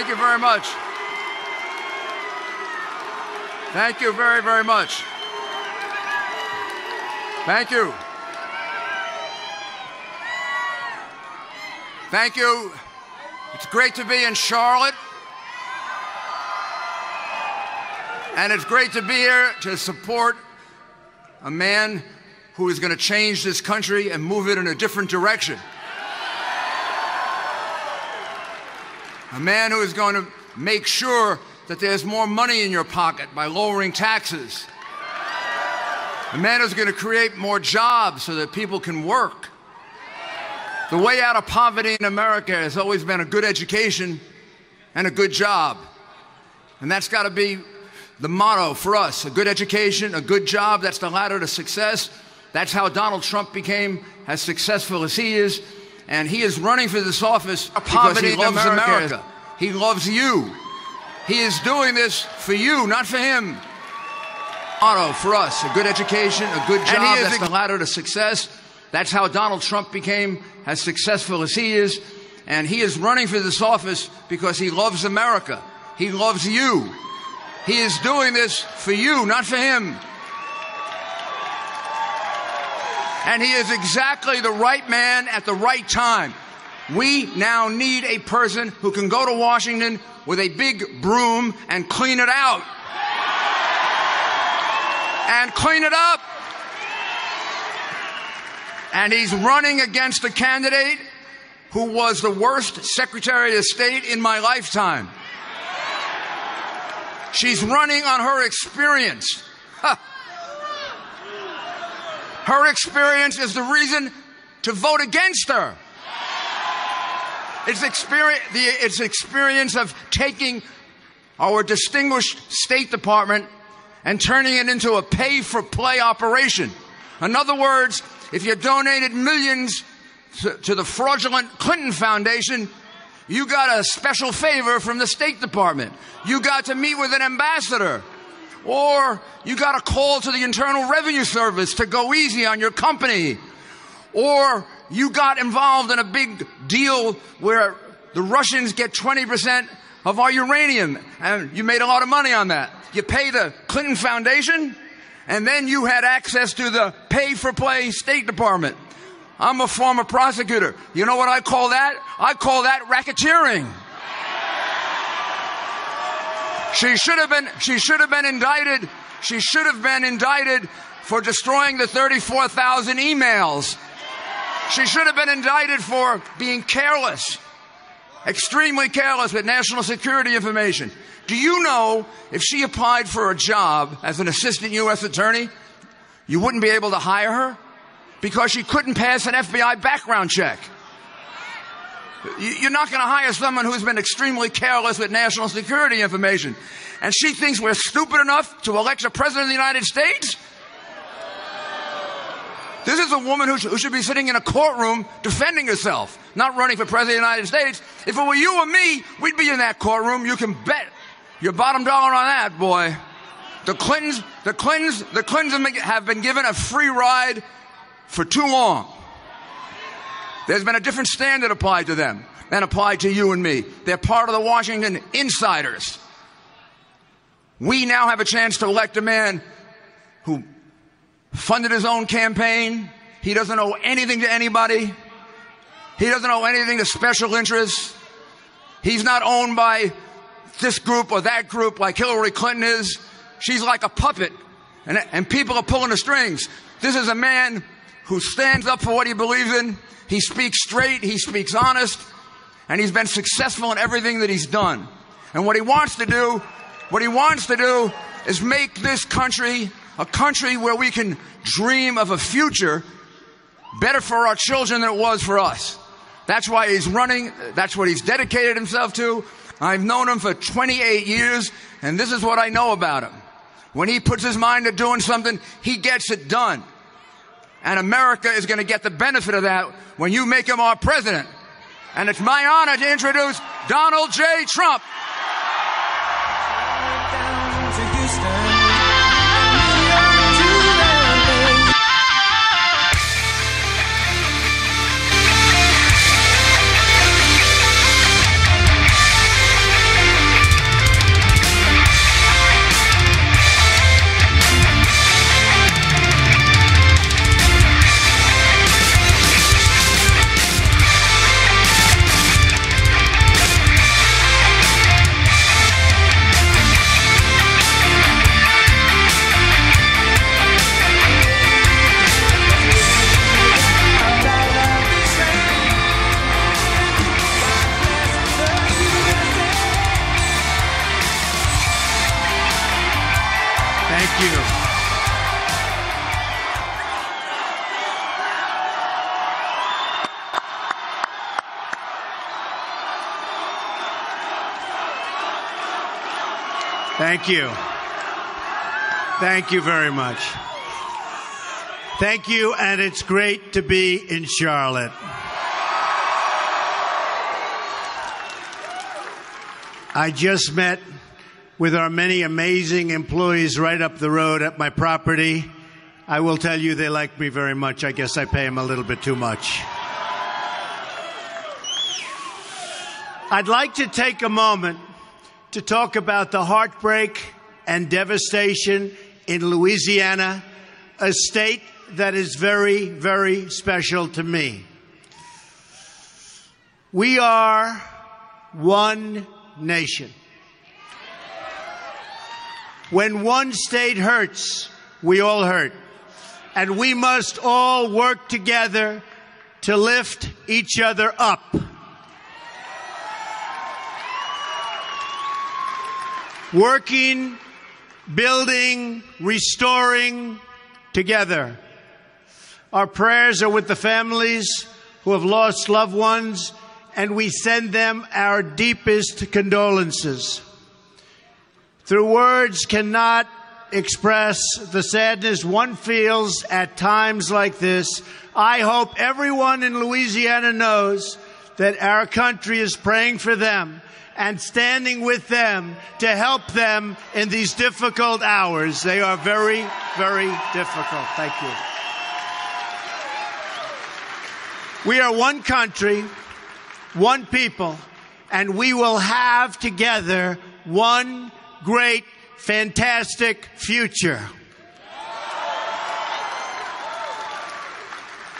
Thank you very much. Thank you very, very much. Thank you. Thank you. It's great to be in Charlotte. And it's great to be here to support a man who is going to change this country and move it in a different direction. A man who is going to make sure that there's more money in your pocket by lowering taxes. A man who's going to create more jobs so that people can work. The way out of poverty in America has always been a good education and a good job. And that's got to be the motto for us. A good education, a good job, that's the ladder to success. That's how Donald Trump became as successful as he is. And he is running for this office because he loves America. He loves you. He is doing this for you, not for him. Motto for us, a good education, a good job, that's the ladder to success. That's how Donald Trump became as successful as he is. And he is running for this office because he loves America. He loves you. He is doing this for you, not for him. And he is exactly the right man at the right time. We now need a person who can go to Washington with a big broom and clean it out. And clean it up. And he's running against a candidate who was the worst Secretary of State in my lifetime. She's running on her experience. Her experience is the reason to vote against her. It's experience of taking our distinguished State Department and turning it into a pay-for-play operation. In other words, if you donated millions to the fraudulent Clinton Foundation, you got a special favor from the State Department. You got to meet with an ambassador. Or you got a call to the Internal Revenue Service to go easy on your company. Or you got involved in a big deal where the Russians get 20% of our uranium, and you made a lot of money on that. You pay the Clinton Foundation, and then you had access to the pay-for-play State Department. I'm a former prosecutor. You know what I call that? I call that racketeering. She should have been indicted. She should have been indicted for destroying the 34,000 emails. She should have been indicted for being careless, extremely careless with national security information. Do you know if she applied for a job as an assistant U.S. attorney, you wouldn't be able to hire her because she couldn't pass an FBI background check? You're not going to hire someone who's been extremely careless with national security information. And she thinks we're stupid enough to elect a president of the United States? This is a woman who should be sitting in a courtroom defending herself, not running for president of the United States. If it were you or me, we'd be in that courtroom. You can bet your bottom dollar on that, boy. The Clintons have been given a free ride for too long. There's been a different standard applied to them than applied to you and me. They're part of the Washington insiders. We now have a chance to elect a man who funded his own campaign. He doesn't owe anything to anybody. He doesn't owe anything to special interests. He's not owned by this group or that group like Hillary Clinton is. She's like a puppet, and people are pulling the strings. This is a man who stands up for what he believes in. He speaks straight, he speaks honest, and he's been successful in everything that he's done. And what he wants to do is make this country a country where we can dream of a future better for our children than it was for us. That's why he's running. That's what he's dedicated himself to. I've known him for 28 years, and this is what I know about him. When he puts his mind to doing something, he gets it done. And America is going to get the benefit of that when you make him our president. And it's my honor to introduce Donald J. Trump. Thank you. Thank you very much. Thank you, and it's great to be in Charlotte. I just met with our many amazing employees right up the road at my property. I will tell you they like me very much. I guess I pay them a little bit too much. I'd like to take a moment to talk about the heartbreak and devastation in Louisiana, a state that is very, very special to me. We are one nation. When one state hurts, we all hurt. And we must all work together to lift each other up. Working, building, restoring together. Our prayers are with the families who have lost loved ones, and we send them our deepest condolences. Through words cannot express the sadness one feels at times like this. I hope everyone in Louisiana knows that our country is praying for them and standing with them to help them in these difficult hours. They are very, very difficult. Thank you. We are one country, one people, and we will have together one great, fantastic future.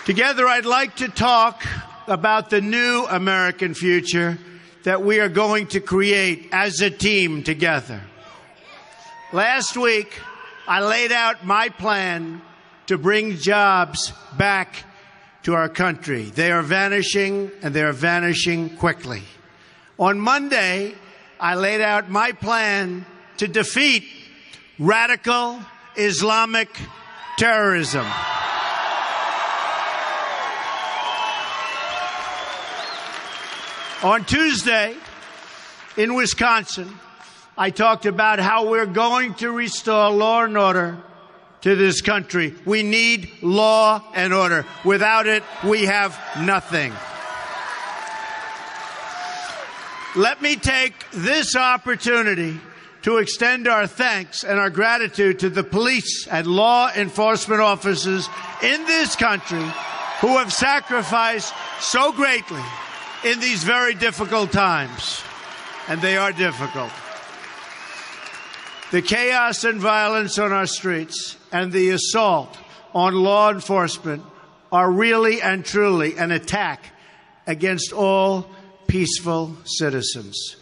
Together, I'd like to talk about the new American future that we are going to create as a team together. Last week, I laid out my plan to bring jobs back to our country. They are vanishing, and they are vanishing quickly. On Monday, I laid out my plan to defeat radical Islamic terrorism. On Tuesday, in Wisconsin, I talked about how we're going to restore law and order to this country. We need law and order. Without it, we have nothing. Let me take this opportunity to extend our thanks and our gratitude to the police and law enforcement officers in this country who have sacrificed so greatly in these very difficult times. And they are difficult. The chaos and violence on our streets and the assault on law enforcement are really and truly an attack against all peaceful citizens.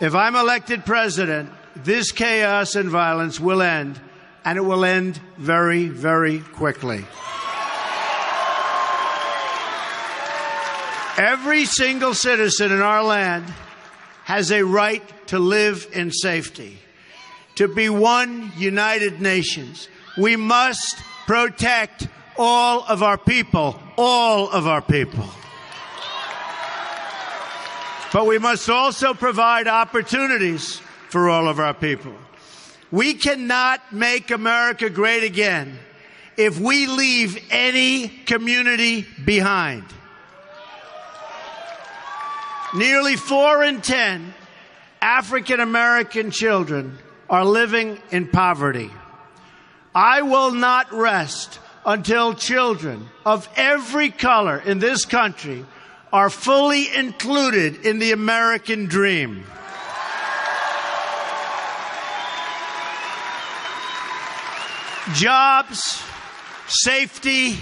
If I'm elected president, this chaos and violence will end, and it will end very, very quickly. Every single citizen in our land has a right to live in safety, to be one united nations. We must protect all of our people, all of our people. But we must also provide opportunities for all of our people. We cannot make America great again if we leave any community behind. Nearly 4 in 10 African American children are living in poverty. I will not rest until children of every color in this country are fully included in the American dream. Jobs, safety,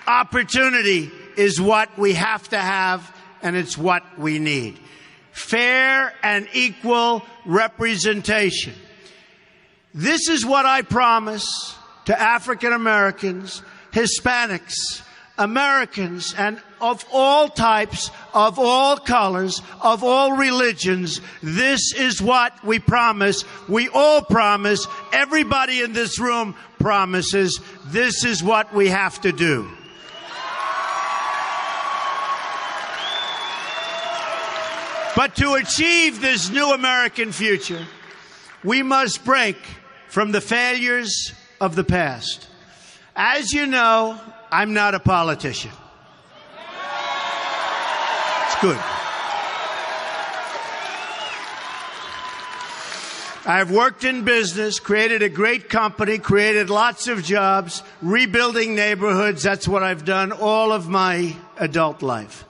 opportunity is what we have to have, and it's what we need. Fair and equal representation. This is what I promise to African Americans, Hispanics, Americans, and of all types, of all colors, of all religions. This is what we promise. We all promise. Everybody in this room promises. This is what we have to do. But to achieve this new American future, We must break from the failures of the past. As you know, I'm not a politician. It's good. I've worked in business, created a great company, created lots of jobs, rebuilding neighborhoods. That's what I've done all of my adult life.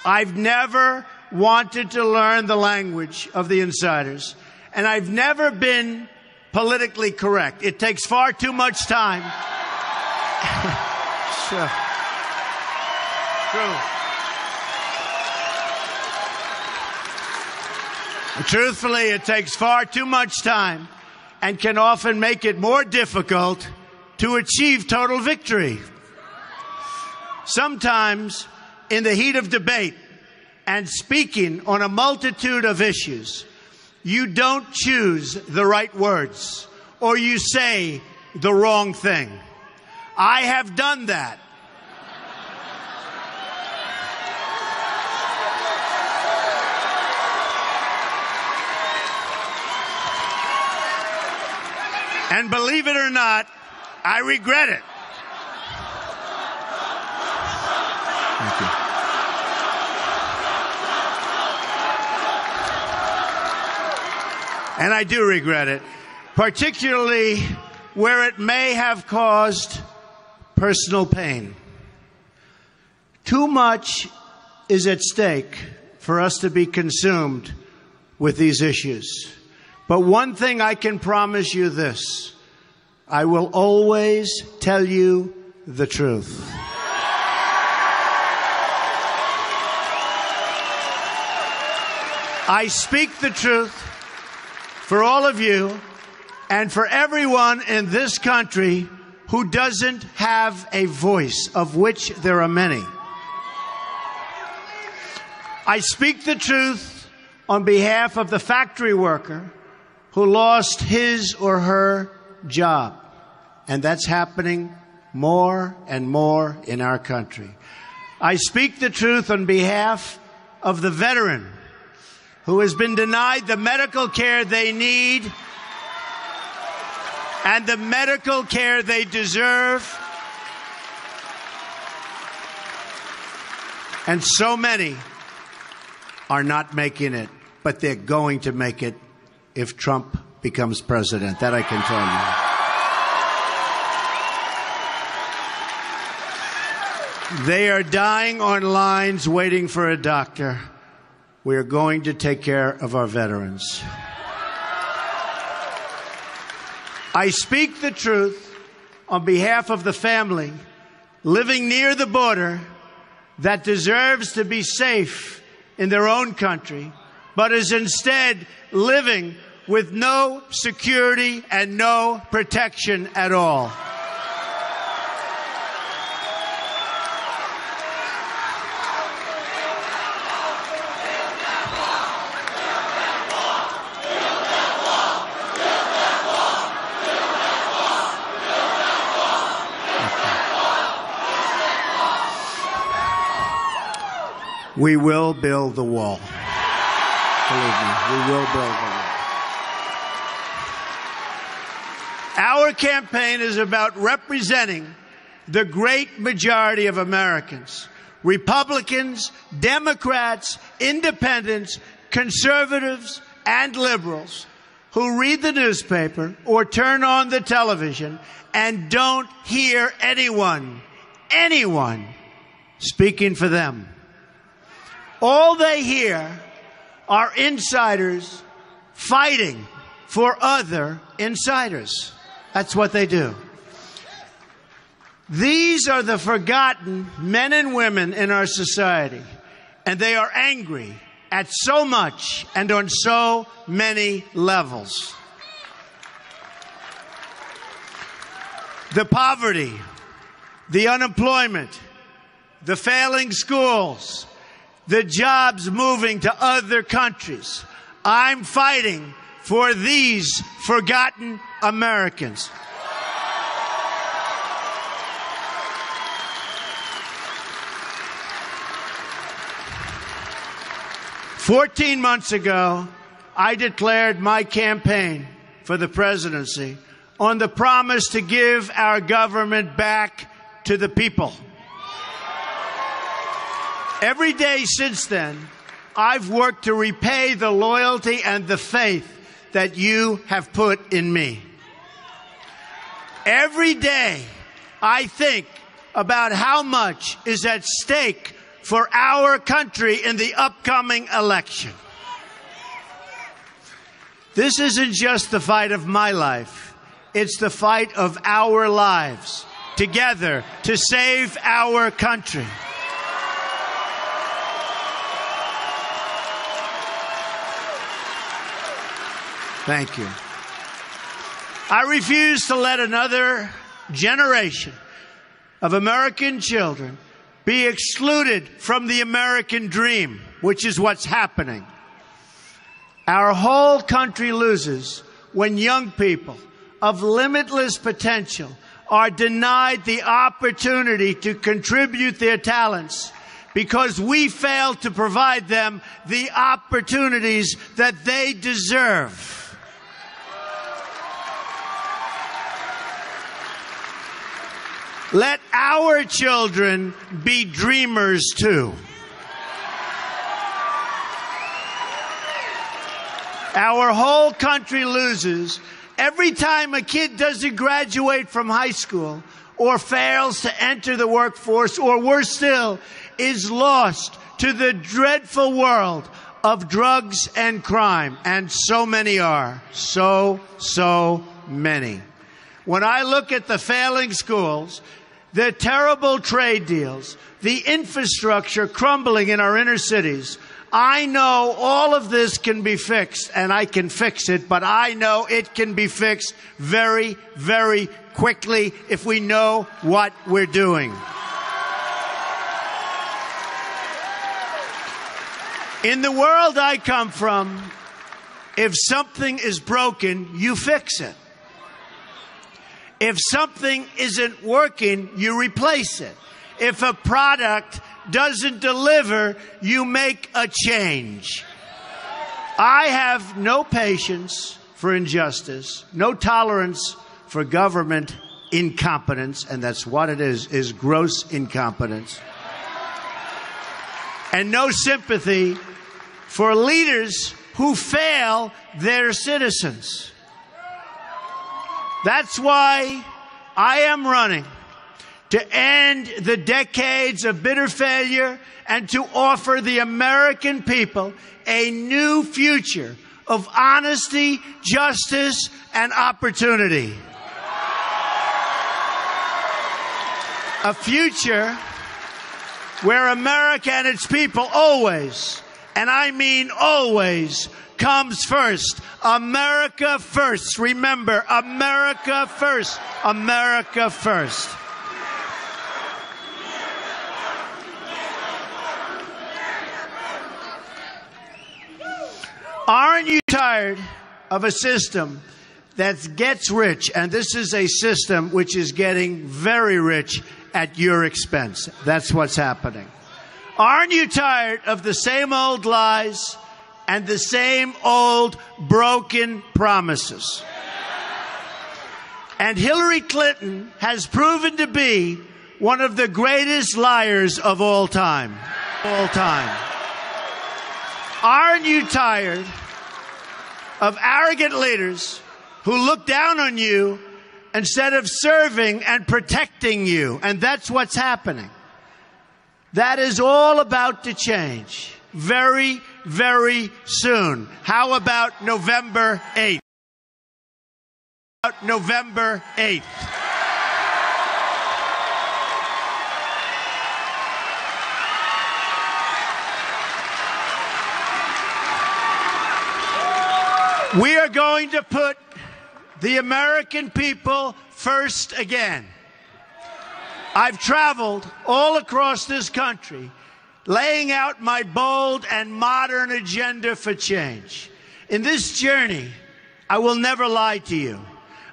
I've never wanted to learn the language of the insiders, and I've never been politically correct. It takes far too much time. Sure. True. Truthfully, it takes far too much time and can often make it more difficult to achieve total victory. Sometimes, in the heat of debate and speaking on a multitude of issues, you don't choose the right words or you say the wrong thing. I have done that. And believe it or not, I regret it. Thank you. And I do regret it, particularly where it may have caused personal pain. Too much is at stake for us to be consumed with these issues. But one thing I can promise you this: I will always tell you the truth. I speak the truth for all of you and for everyone in this country who doesn't have a voice, of which there are many. I speak the truth on behalf of the factory worker who lost his or her job. And that's happening more and more in our country. I speak the truth on behalf of the veteran who has been denied the medical care they need and the medical care they deserve. And so many are not making it, but they're going to make it if Trump becomes president. That I can tell you. They are dying on lines waiting for a doctor. We are going to take care of our veterans. I speak the truth on behalf of the family living near the border that deserves to be safe in their own country, but is instead living with no security and no protection at all. We will build the wall. Believe me, we will build the wall. Our campaign is about representing the great majority of Americans, Republicans, Democrats, independents, conservatives, and liberals who read the newspaper or turn on the television and don't hear anyone speaking for them. All they hear are insiders fighting for other insiders. That's what they do. These are the forgotten men and women in our society, and they are angry at so much and on so many levels. The poverty, the unemployment, the failing schools, the jobs moving to other countries. I'm fighting for these forgotten Americans. "14 months ago, I declared my campaign for the presidency on the promise to give our government back to the people. Every day since then, I've worked to repay the loyalty and the faith that you have put in me. Every day, I think about how much is at stake for our country in the upcoming election. This isn't just the fight of my life. It's the fight of our lives together to save our country. Thank you. I refuse to let another generation of American children be excluded from the American dream, which is what's happening. Our whole country loses when young people of limitless potential are denied the opportunity to contribute their talents because we fail to provide them the opportunities that they deserve. Let our children be dreamers too. Our whole country loses every time a kid doesn't graduate from high school or fails to enter the workforce, or worse still, is lost to the dreadful world of drugs and crime. And so many are. So many. When I look at the failing schools, the terrible trade deals, the infrastructure crumbling in our inner cities, I know all of this can be fixed, and I can fix it, but I know it can be fixed very, very quickly if we know what we're doing. In the world I come from, if something is broken, you fix it. If something isn't working, you replace it. If a product doesn't deliver, you make a change. I have no patience for injustice, no tolerance for government incompetence, and that's what it is gross incompetence. And no sympathy for leaders who fail their citizens. That's why I am running to end the decades of bitter failure and to offer the American people a new future of honesty, justice, and opportunity. A future where America and its people always, and I mean always, comes first. America first. Remember, America first. America first. Aren't you tired of a system that gets rich? And this is a system which is getting very rich at your expense. That's what's happening. Aren't you tired of the same old lies and the same old broken promises? And Hillary Clinton has proven to be one of the greatest liars of all time. All time. Aren't you tired of arrogant leaders who look down on you instead of serving and protecting you? And that's what's happening. That is all about to change very, very soon. How about November 8th? November 8th. We are going to put the American people first again. I've traveled all across this country, laying out my bold and modern agenda for change. In this journey, I will never lie to you.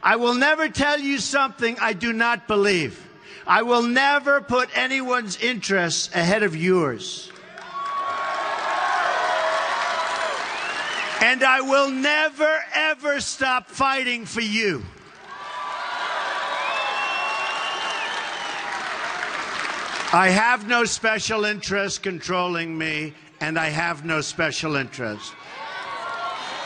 I will never tell you something I do not believe. I will never put anyone's interests ahead of yours. And I will never, ever stop fighting for you. I have no special interest controlling me, and I have no special interest.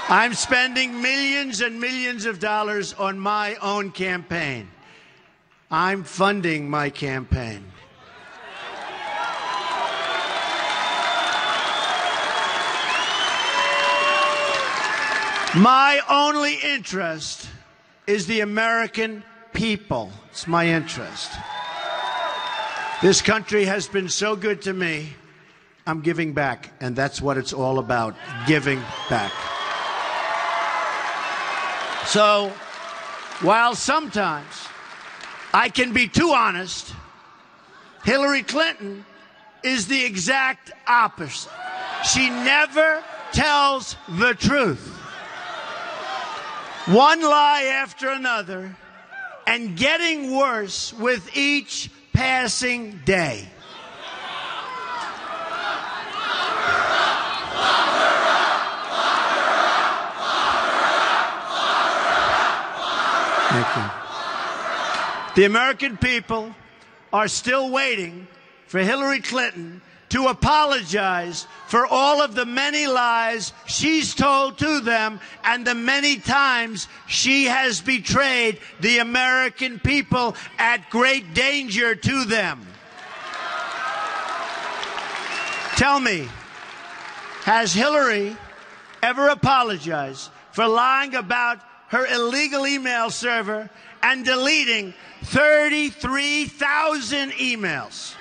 I'm spending millions and millions of dollars on my own campaign. I'm funding my campaign. My only interest is the American people. It's my interest. This country has been so good to me, I'm giving back, and that's what it's all about, giving back. So, while sometimes I can be too honest, Hillary Clinton is the exact opposite. She never tells the truth. One lie after another, and getting worse with each passing day. Thank you. The American people are still waiting for Hillary Clinton to apologize for all of the many lies she's told to them and the many times she has betrayed the American people at great danger to them. Tell me, has Hillary ever apologized for lying about her illegal email server and deleting 33,000 emails?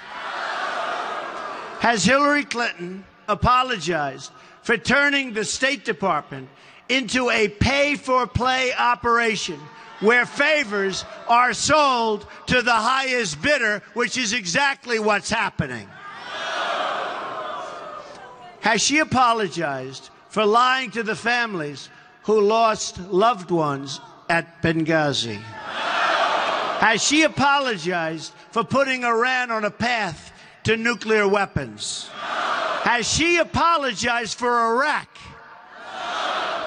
Has Hillary Clinton apologized for turning the State Department into a pay-for-play operation where favors are sold to the highest bidder, which is exactly what's happening? Has she apologized for lying to the families who lost loved ones at Benghazi? Has she apologized for putting Iran on a path to nuclear weapons? Has she apologized for Iraq,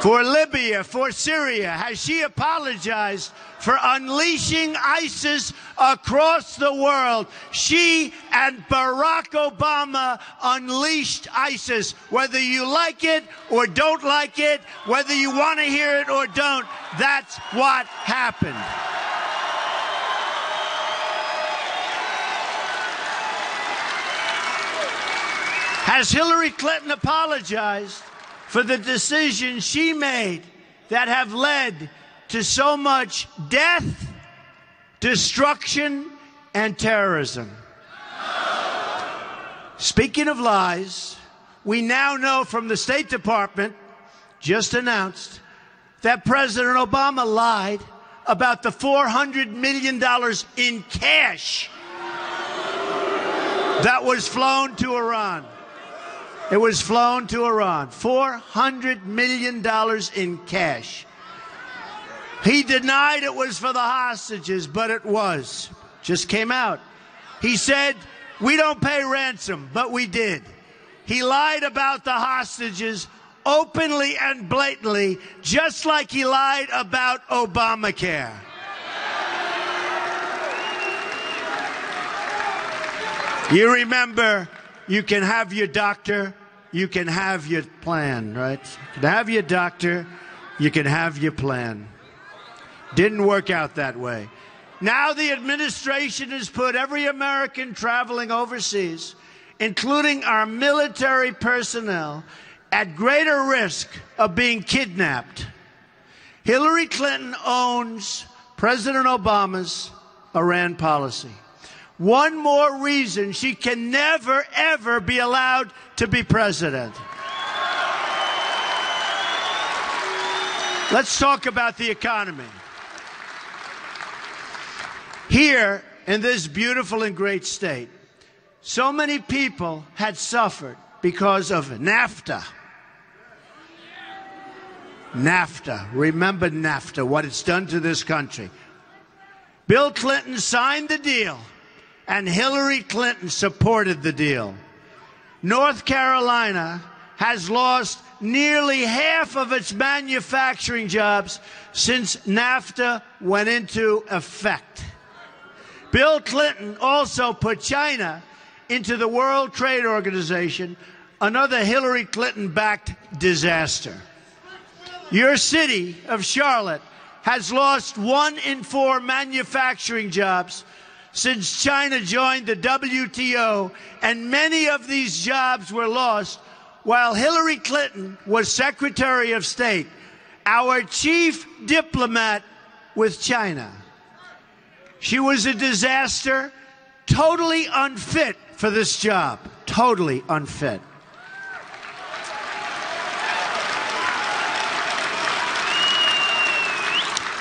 for Libya, for Syria? Has she apologized for unleashing ISIS across the world? She and Barack Obama unleashed ISIS. Whether you like it or don't like it, whether you want to hear it or don't, that's what happened. Has Hillary Clinton apologized for the decisions she made that have led to so much death, destruction, and terrorism? Speaking of lies, we now know from the State Department, just announced, that President Obama lied about the $400 million in cash that was flown to Iran. It was flown to Iran. $400 million in cash. He denied it was for the hostages, but it was. Just came out. He said, we don't pay ransom, but we did. He lied about the hostages openly and blatantly, just like he lied about Obamacare. You remember, you can have your doctor, you can have your plan, right? You can have your doctor, you can have your plan. Didn't work out that way. Now the administration has put every American traveling overseas, including our military personnel, at greater risk of being kidnapped. Hillary Clinton owns President Obama's Iran policy. One more reason she can never, ever be allowed to be president. Let's talk about the economy. Here, in this beautiful and great state, so many people had suffered because of NAFTA. NAFTA. Remember NAFTA, what it's done to this country. Bill Clinton signed the deal, and Hillary Clinton supported the deal. North Carolina has lost nearly half of its manufacturing jobs since NAFTA went into effect. Bill Clinton also put China into the World Trade Organization, another Hillary Clinton-backed disaster. Your city of Charlotte has lost 1 in 4 manufacturing jobs since China joined the WTO, and many of these jobs were lost while Hillary Clinton was Secretary of State, our chief diplomat with China. She was a disaster, totally unfit for this job, totally unfit.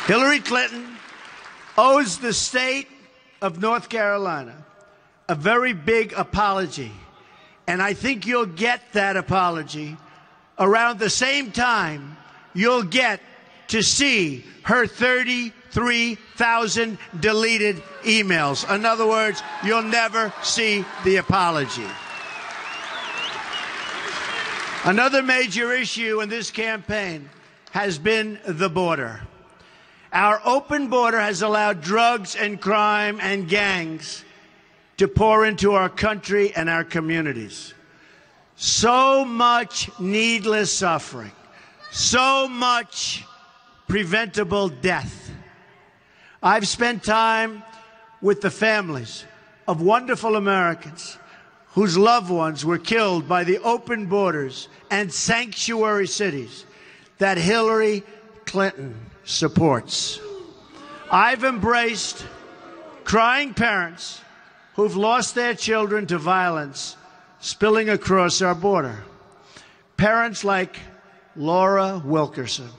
Hillary Clinton owes the state of North Carolina a very big apology, and I think you'll get that apology around the same time you'll get to see her 33,000 deleted emails. In other words, you'll never see the apology. Another major issue in this campaign has been the border. Our open border has allowed drugs and crime and gangs to pour into our country and our communities. So much needless suffering, so much preventable death. I've spent time with the families of wonderful Americans whose loved ones were killed by the open borders and sanctuary cities that Hillary Clinton supports. I've embraced crying parents who've lost their children to violence spilling across our border. Parents like Laura Wilkerson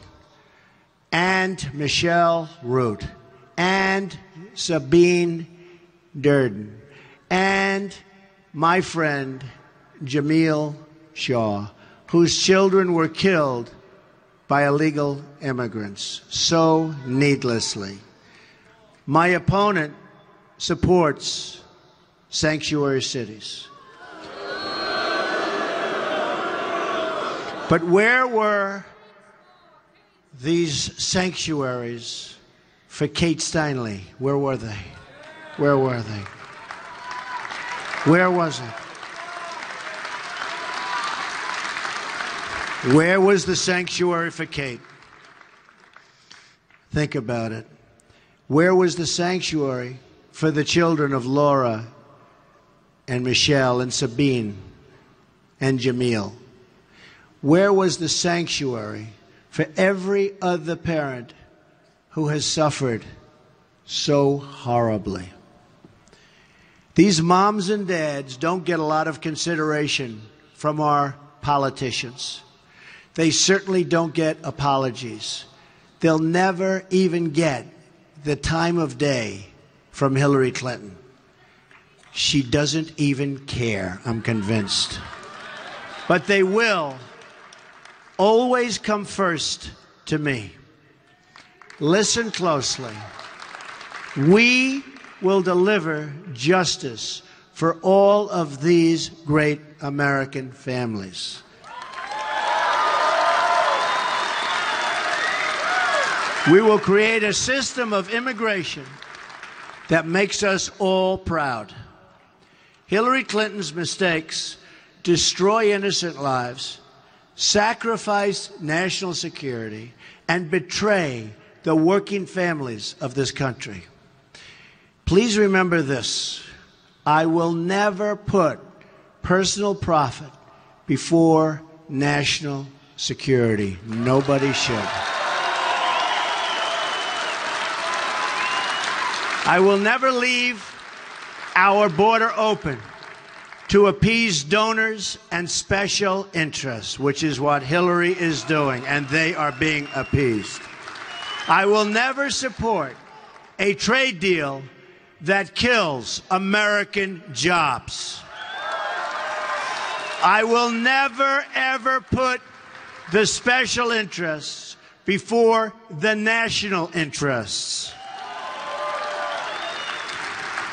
and Michelle Root and Sabine Durden and my friend Jamil Shaw, whose children were killed by illegal immigrants so needlessly. My opponent supports sanctuary cities. But where were these sanctuaries for Kate Steinle? Where were they? Where were they? Where was it? Where was the sanctuary for Kate? Think about it. Where was the sanctuary for the children of Laura and Michelle and Sabine and Jamil? Where was the sanctuary for every other parent who has suffered so horribly? These moms and dads don't get a lot of consideration from our politicians. They certainly don't get apologies. They'll never even get the time of day from Hillary Clinton. She doesn't even care, I'm convinced. But they will always come first to me. Listen closely. We will deliver justice for all of these great American families. We will create a system of immigration that makes us all proud. Hillary Clinton's mistakes destroy innocent lives, sacrifice national security, and betray the working families of this country. Please remember this. I will never put personal profit before national security. Nobody should. I will never leave our border open to appease donors and special interests, which is what Hillary is doing, and they are being appeased. I will never support a trade deal that kills American jobs. I will never, ever put the special interests before the national interests.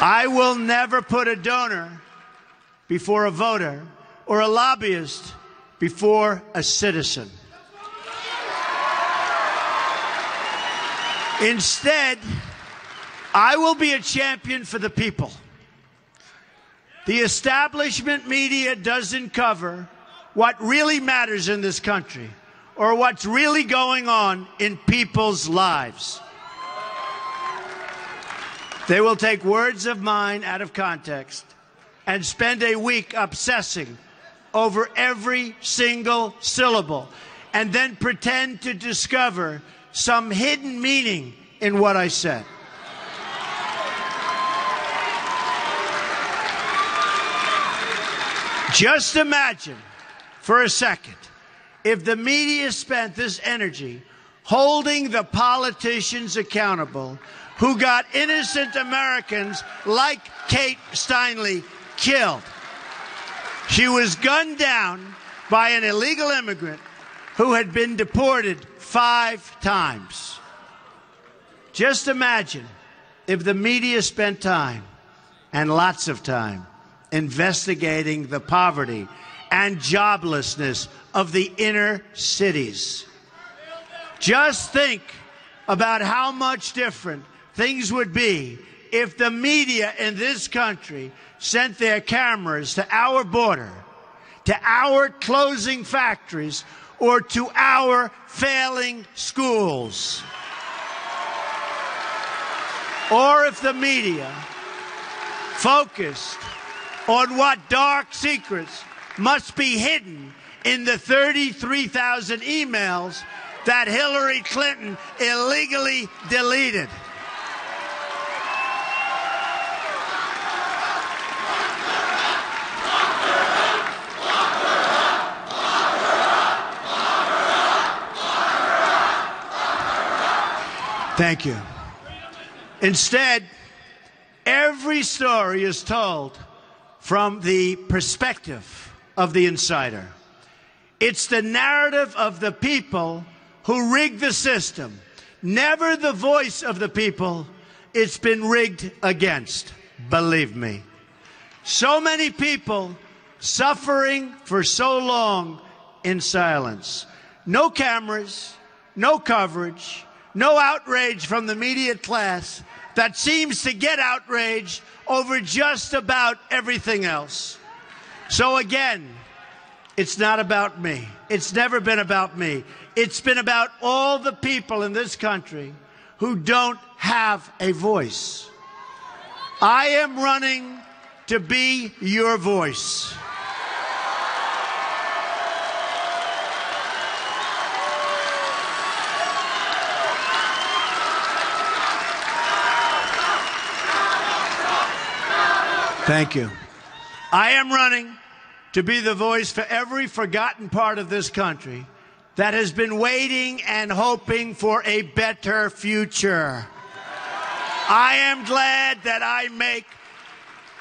I will never put a donor before a voter or a lobbyist before a citizen. Instead, I will be a champion for the people. The establishment media doesn't cover what really matters in this country or what's really going on in people's lives. They will take words of mine out of context and spend a week obsessing over every single syllable and then pretend to discover some hidden meaning in what I said. Just imagine for a second if the media spent this energy holding the politicians accountable who got innocent Americans like Kate Steinle killed. She was gunned down by an illegal immigrant who had been deported 5 times. Just imagine if the media spent time, and lots of time, investigating the poverty and joblessness of the inner cities. Just think about how much different things would be if the media in this country sent their cameras to our border, to our closing factories, or to our failing schools. Or if the media focused on what dark secrets must be hidden in the 33,000 emails that Hillary Clinton illegally deleted. Thank you. Instead, every story is told from the perspective of the insider. It's the narrative of the people who rigged the system, never the voice of the people it's been rigged against, believe me. So many people suffering for so long in silence. No cameras, no coverage, no outrage from the media class that seems to get outraged over just about everything else. So again, it's not about me. It's never been about me. It's been about all the people in this country who don't have a voice. I am running to be your voice. Thank you. I am running to be the voice for every forgotten part of this country that has been waiting and hoping for a better future. I am glad that I make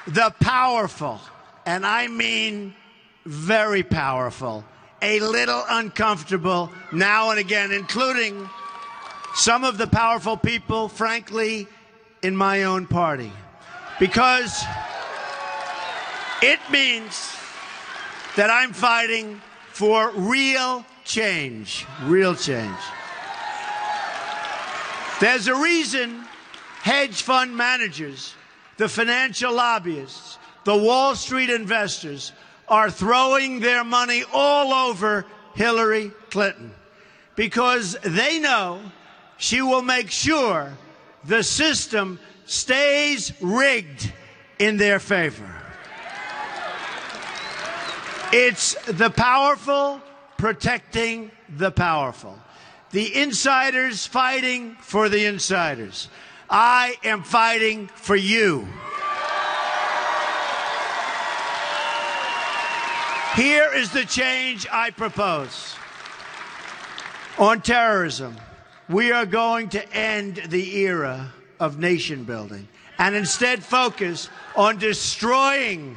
the powerful, and I mean very powerful, a little uncomfortable now and again, including some of the powerful people, frankly, in my own party. Because it means that I'm fighting for real change. Real change. There's a reason hedge fund managers, the financial lobbyists, the Wall Street investors are throwing their money all over Hillary Clinton. Because they know she will make sure the system stays rigged in their favor. It's the powerful protecting the powerful. The insiders fighting for the insiders. I am fighting for you. Here is the change I propose. On terrorism, we are going to end the era of nation building and instead focus on destroying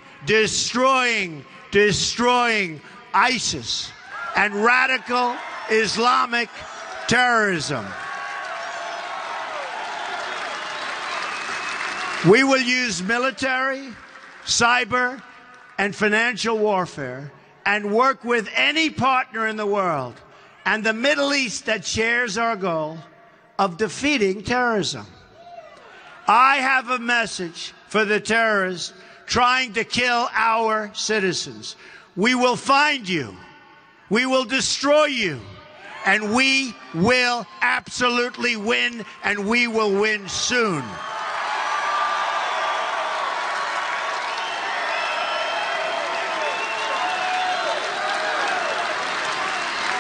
ISIS and radical Islamic terrorism. We will use military, cyber, and financial warfare and work with any partner in the world and the Middle East that shares our goal of defeating terrorism. I have a message for the terrorists trying to kill our citizens. We will find you. We will destroy you. And we will absolutely win, and we will win soon.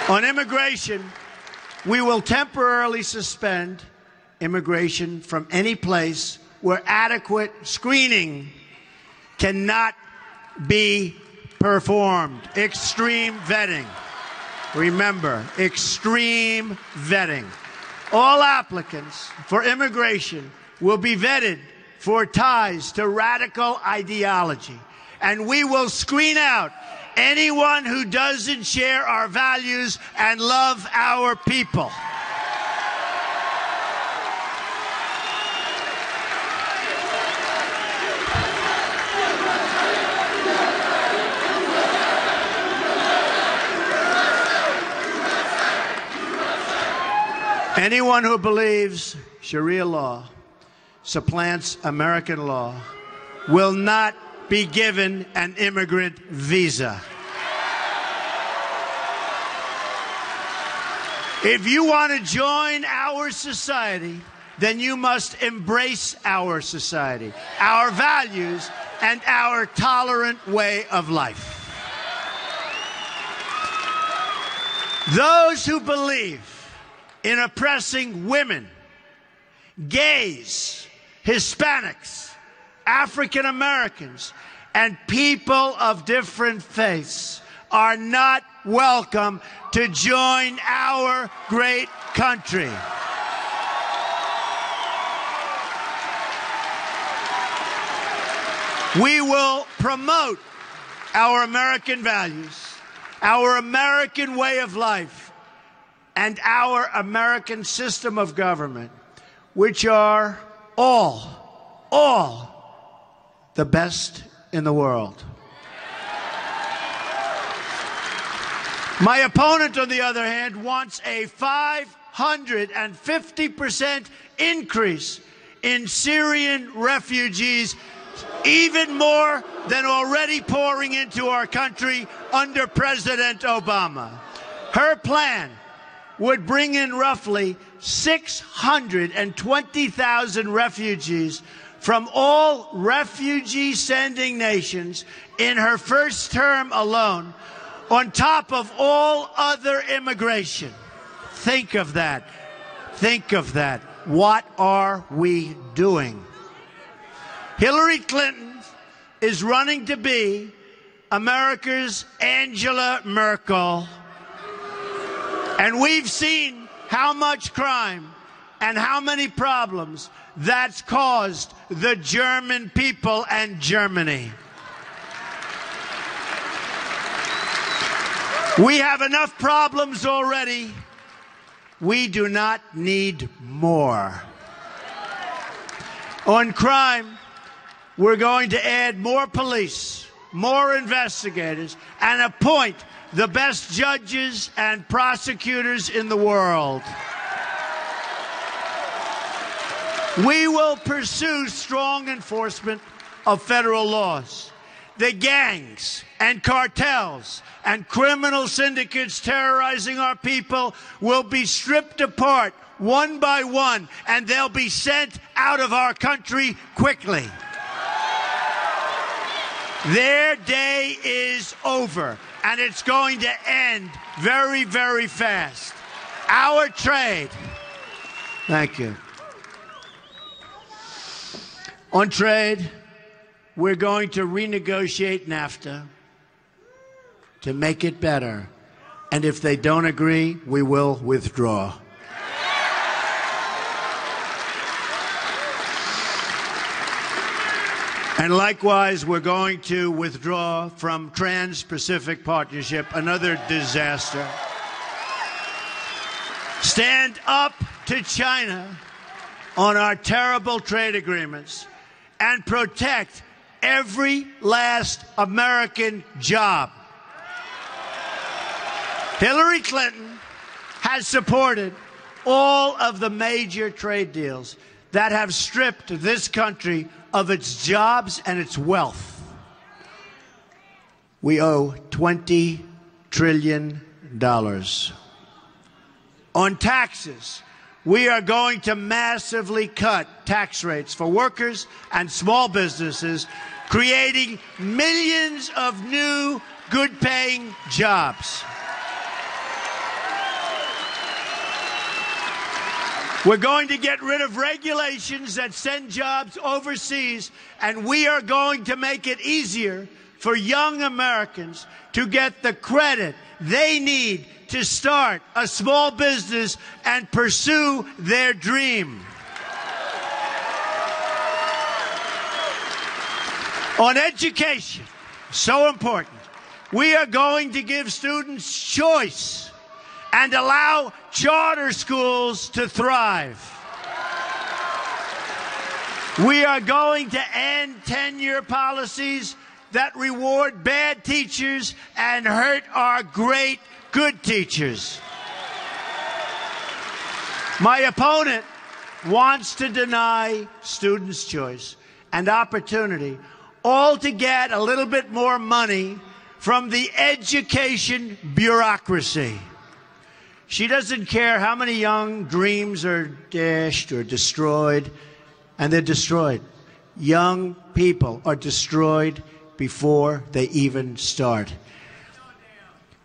On immigration, we will temporarily suspend immigration from any place where adequate screening cannot be performed. Extreme vetting. Remember, extreme vetting. All applicants for immigration will be vetted for ties to radical ideology. And we will screen out anyone who doesn't share our values and love our people. Anyone who believes Sharia law supplants American law will not be given an immigrant visa. If you want to join our society, then you must embrace our society, our values, and our tolerant way of life. Those who believe in oppressing women, gays, Hispanics, African Americans, and people of different faiths are not welcome to join our great country. We will promote our American values, our American way of life, and our American system of government, which are all the best in the world. My opponent, on the other hand, wants a 550% increase in Syrian refugees, even more than already pouring into our country under President Obama. Her plan would bring in roughly 620,000 refugees from all refugee-sending nations in her first term alone, on top of all other immigration. Think of that. Think of that. What are we doing? Hillary Clinton is running to be America's Angela Merkel. And we've seen how much crime and how many problems that's caused the German people and Germany. We have enough problems already. We do not need more. On crime, we're going to add more police, more investigators, and appoint the best judges and prosecutors in the world. We will pursue strong enforcement of federal laws. The gangs and cartels and criminal syndicates terrorizing our people will be stripped apart one by one, and they'll be sent out of our country quickly. Their day is over, and it's going to end very, very fast. Our trade. Thank you. On trade, we're going to renegotiate NAFTA to make it better. And if they don't agree, we will withdraw. And likewise, we're going to withdraw from Trans-Pacific Partnership, another disaster. Stand up to China on our terrible trade agreements and protect every last American job. Hillary Clinton has supported all of the major trade deals that have stripped this country of its jobs and its wealth. We owe $20 trillion. On taxes, we are going to massively cut tax rates for workers and small businesses, creating millions of new, good-paying jobs. We're going to get rid of regulations that send jobs overseas, and we are going to make it easier for young Americans to get the credit they need to start a small business and pursue their dream. On education, so important, we are going to give students choice and allow charter schools to thrive. We are going to end tenure policies that reward bad teachers and hurt our great good teachers. My opponent wants to deny students choice and opportunity, all to get a little bit more money from the education bureaucracy. She doesn't care how many young dreams are dashed or destroyed, and they're destroyed. Young people are destroyed before they even start.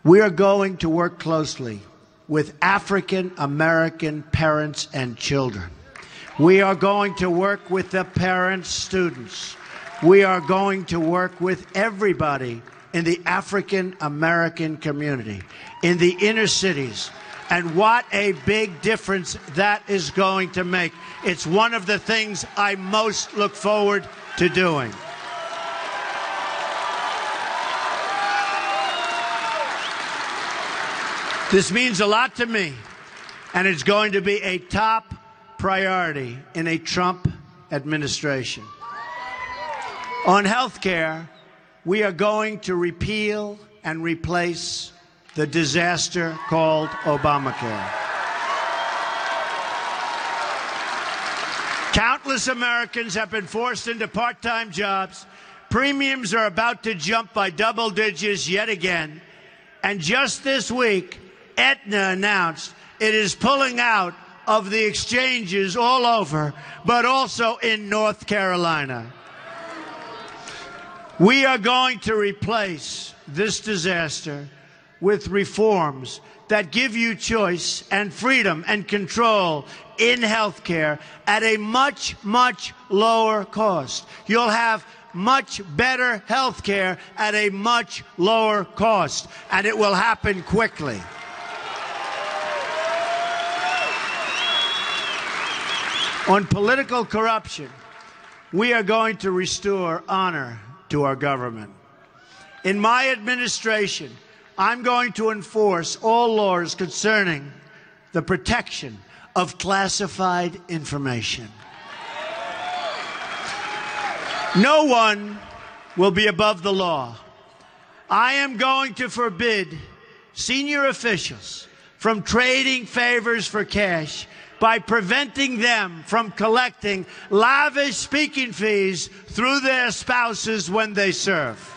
We are going to work closely with African American parents and children. We are going to work with the parents, students. We are going to work with everybody in the African American community, in the inner cities. And what a big difference that is going to make. It's one of the things I most look forward to doing. This means a lot to me, and it's going to be a top priority in a Trump administration. On health care, we are going to repeal and replace the disaster called Obamacare. Countless Americans have been forced into part-time jobs. Premiums are about to jump by double digits yet again. And just this week, Aetna announced it is pulling out of the exchanges all over, but also in North Carolina. We are going to replace this disaster with reforms that give you choice and freedom and control in health care at a much, much lower cost. You'll have much better health care at a much lower cost, and it will happen quickly. On political corruption, we are going to restore honor to our government. In my administration, I'm going to enforce all laws concerning the protection of classified information. No one will be above the law. I am going to forbid senior officials from trading favors for cash by preventing them from collecting lavish speaking fees through their spouses when they serve.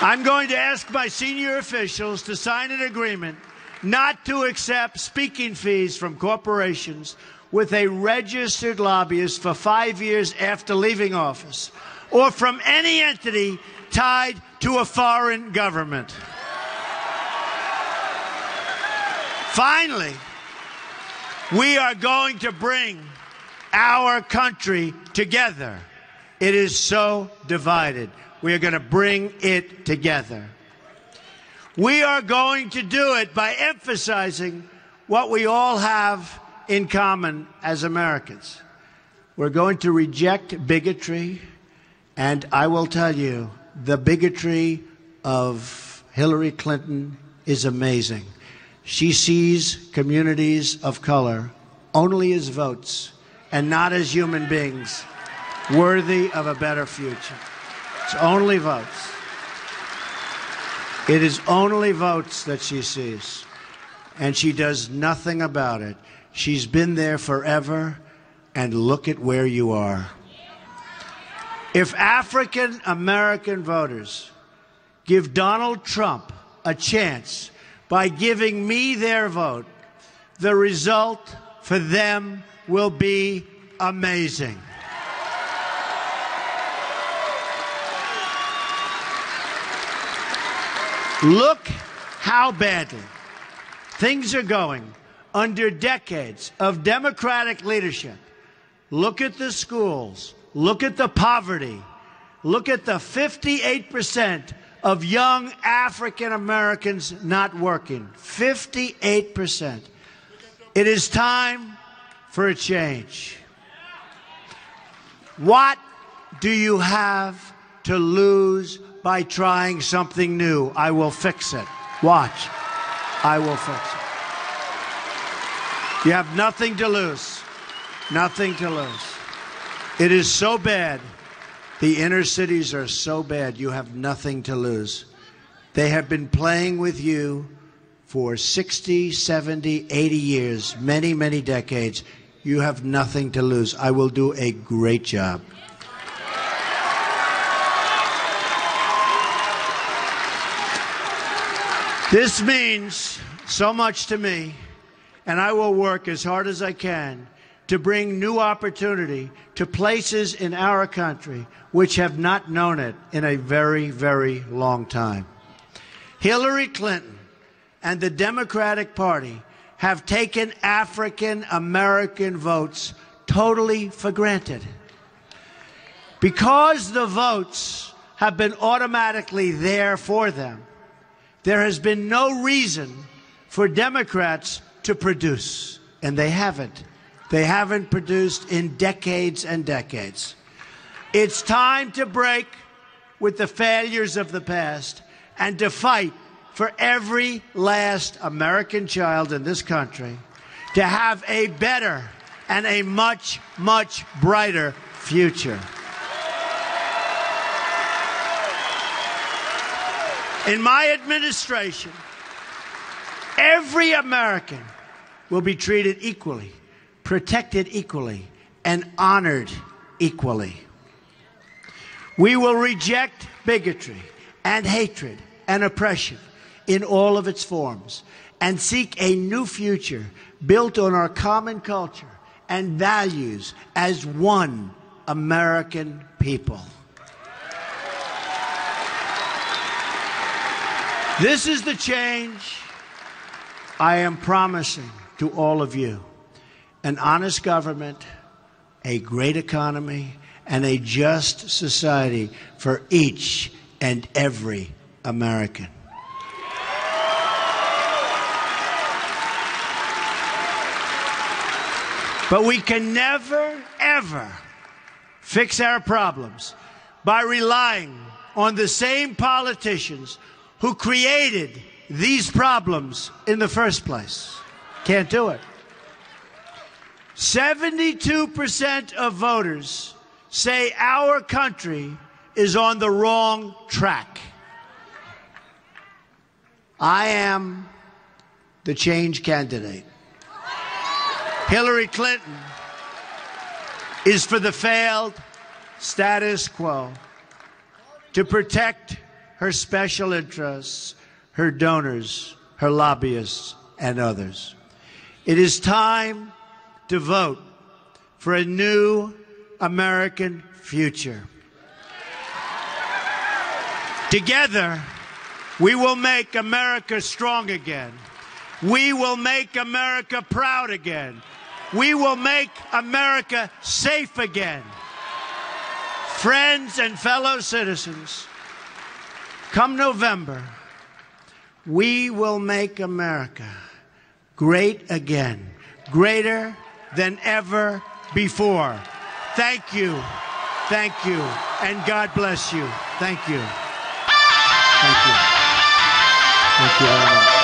I'm going to ask my senior officials to sign an agreement not to accept speaking fees from corporations with a registered lobbyist for 5 years after leaving office, or from any entity tied to a foreign government. Finally, we are going to bring our country together. It is so divided. We are going to bring it together. We are going to do it by emphasizing what we all have in common as Americans. We're going to reject bigotry, and I will tell you, the bigotry of Hillary Clinton is amazing. She sees communities of color only as votes and not as human beings worthy of a better future. It's only votes. It is only votes that she sees, and she does nothing about it. She's been there forever, and look at where you are. If African American voters give Donald Trump a chance by giving me their vote, the result for them will be amazing. Look how badly things are going under decades of Democratic leadership. Look at the schools. Look at the poverty. Look at the 58% of young African Americans not working. 58%. It is time for a change. What do you have to lose by trying something new? I will fix it. Watch. I will fix it. You have nothing to lose. Nothing to lose. It is so bad. The inner cities are so bad. You have nothing to lose. They have been playing with you for 60, 70, 80 years, many, many decades. You have nothing to lose. I will do a great job. This means so much to me, and I will work as hard as I can to bring new opportunity to places in our country which have not known it in a very, very long time. Hillary Clinton and the Democratic Party have taken African American votes totally for granted. Because the votes have been automatically there for them, there has been no reason for Democrats to produce, and they haven't. They haven't produced in decades and decades. It's time to break with the failures of the past and to fight for every last American child in this country to have a better and a much, much brighter future. In my administration, every American will be treated equally, protected equally, and honored equally. We will reject bigotry and hatred and oppression in all of its forms and seek a new future built on our common culture and values as one American people. This is the change I am promising to all of you. An honest government, a great economy, and a just society for each and every American. But we can never, ever fix our problems by relying on the same politicians who created these problems in the first place. Can't do it. 72% of voters say our country is on the wrong track. I am the change candidate. Hillary Clinton is for the failed status quo to protect her special interests, her donors, her lobbyists, and others. It is time to vote for a new American future. Together, we will make America strong again. We will make America proud again. We will make America safe again. Friends and fellow citizens, come November, we will make America great again, greater than ever before. Thank you, and God bless you. Thank you. Thank you. Thank you very much.